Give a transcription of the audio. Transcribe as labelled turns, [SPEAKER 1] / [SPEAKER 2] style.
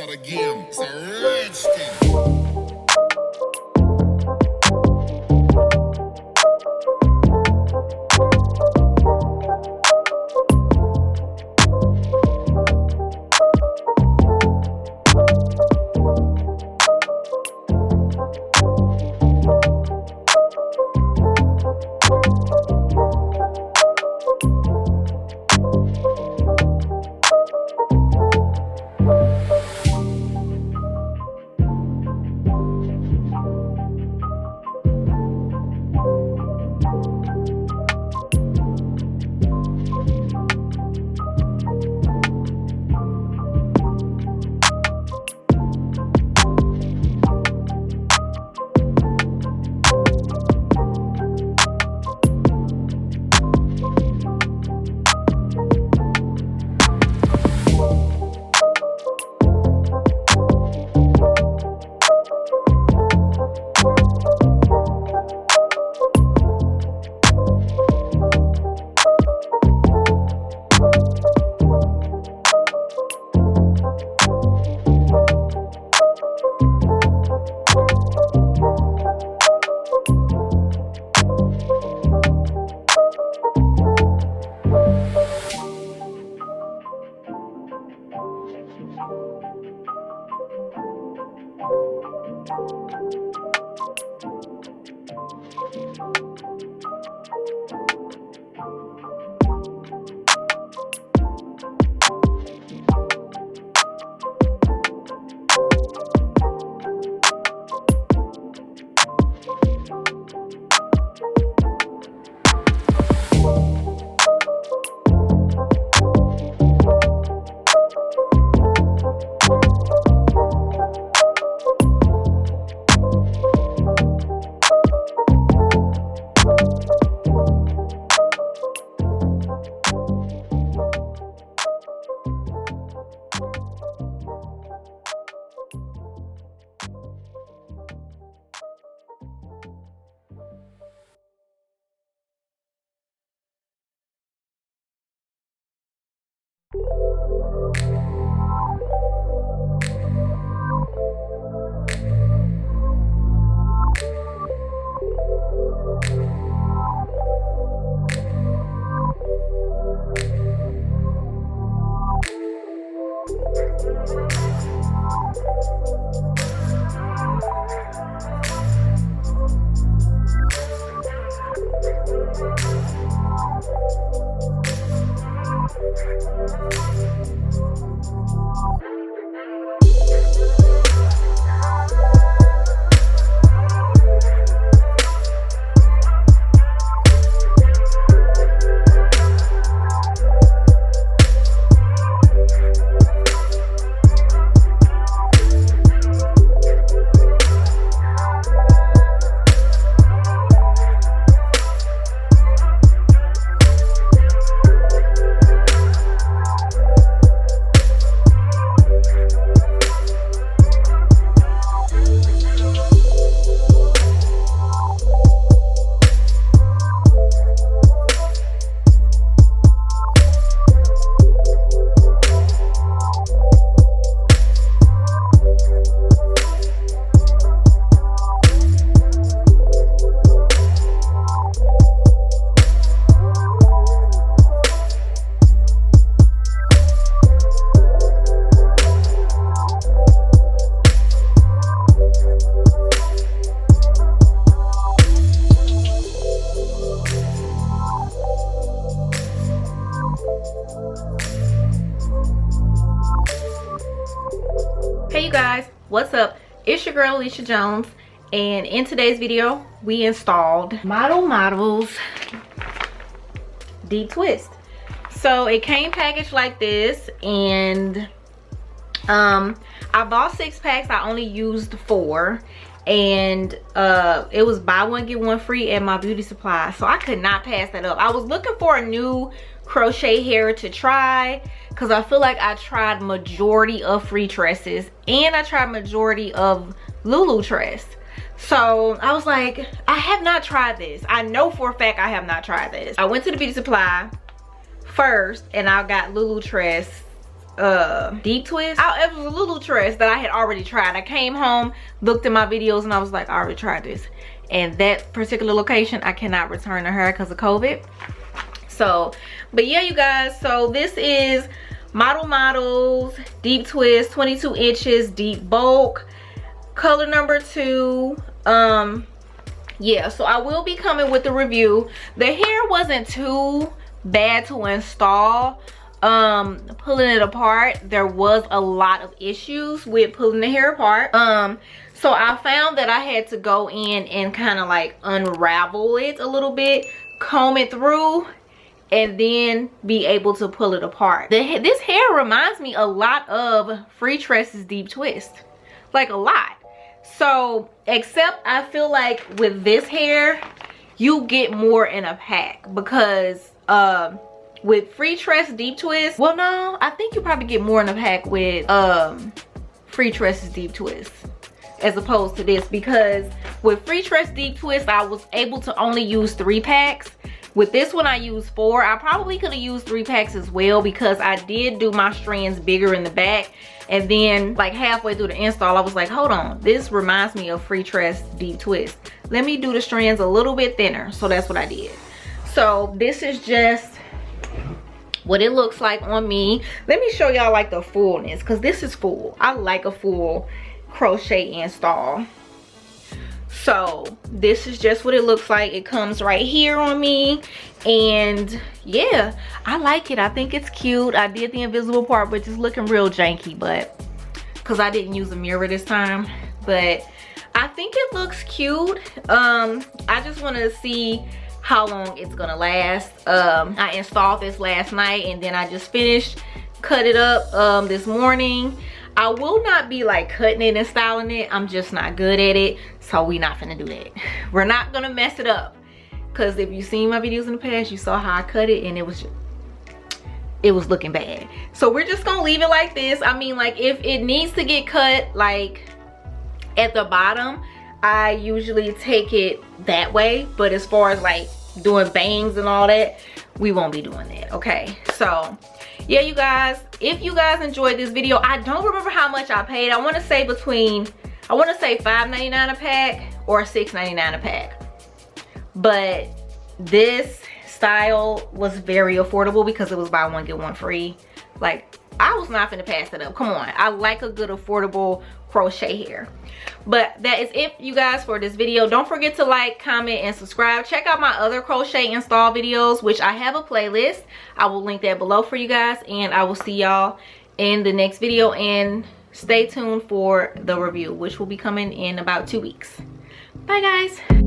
[SPEAKER 1] out again. It's a redskin.
[SPEAKER 2] Hey you guys, what's up? It's your girl Alicia Jones, and in today's video we installed Models Deep Twist. So it came packaged like this, and I bought 6 packs. I only used 4, and it was buy one get one free at my beauty supply, so I could not pass that up. I was looking for a new crochet hair to try, because I feel like I tried majority of free tresses and I tried majority of Lulu tress. So I was like, I have not tried this. I know for a fact I have not tried this. I went to the beauty supply first and I got Lulu tress deep twist. It was a little dress that I had already tried. I came home, looked at my videos, and I was like, I already tried this. And that particular location, I cannot return to her because of COVID. So, but yeah, you guys, so this is Models deep twist, 22 inches, deep bulk, color number 2. Yeah, so I will be coming with the review. The hair wasn't too bad to install. Pulling it apart, there was a lot of issues with pulling the hair apart. So I found that I had to go in and kind of like unravel it a little bit, comb it through, and then be able to pull it apart. This hair reminds me a lot of Free Tress's deep twist, like a lot. So except I feel like with this hair you get more in a pack, because with Free Tress deep twist, well, no, I think you probably get more in a pack with Free Tress's deep twist as opposed to this, because with Free Tress deep twist I was able to only use 3 packs. With this one I used 4. I probably could have used 3 packs as well, because I did do my strands bigger in the back, and then like halfway through the install I was like, hold on, this reminds me of Free Tress deep twist, let me do the strands a little bit thinner. So that's what I did. So this is just what it looks like on me. Let me show y'all like the fullness, because this is full. I like a full crochet install. So this is just what it looks like. It comes right here on me, and yeah, I like it. I think it's cute. I did the invisible part, but it's looking real janky, but because I didn't use a mirror this time, but I think it looks cute. I just want to see how long it's gonna last. I installed this last night, and then I just finished cut it up this morning. I will not be like cutting it and styling it. I'm just not good at it, so we not finna do that. We're not gonna mess it up, because if you've seen my videos in the past, you saw how I cut it and it was looking bad. So we're just gonna leave it like this. I mean, like if it needs to get cut like at the bottom, I usually take it that way, but as far as like doing bangs and all that, we won't be doing that. Okay, so yeah, you guys, if you guys enjoyed this video, I don't remember how much I paid. I want to say $5.99 a pack or $6.99 a pack, but this style was very affordable because it was buy one get one free. Like, I was not finna pass it up. Come on, I like a good affordable crochet hair. But that is it, you guys, for this video. Don't forget to like, comment, and subscribe. Check out my other crochet install videos, which I have a playlist. I will link that below for you guys, and I will see y'all in the next video. And stay tuned for the review, which will be coming in about 2 weeks. Bye, guys.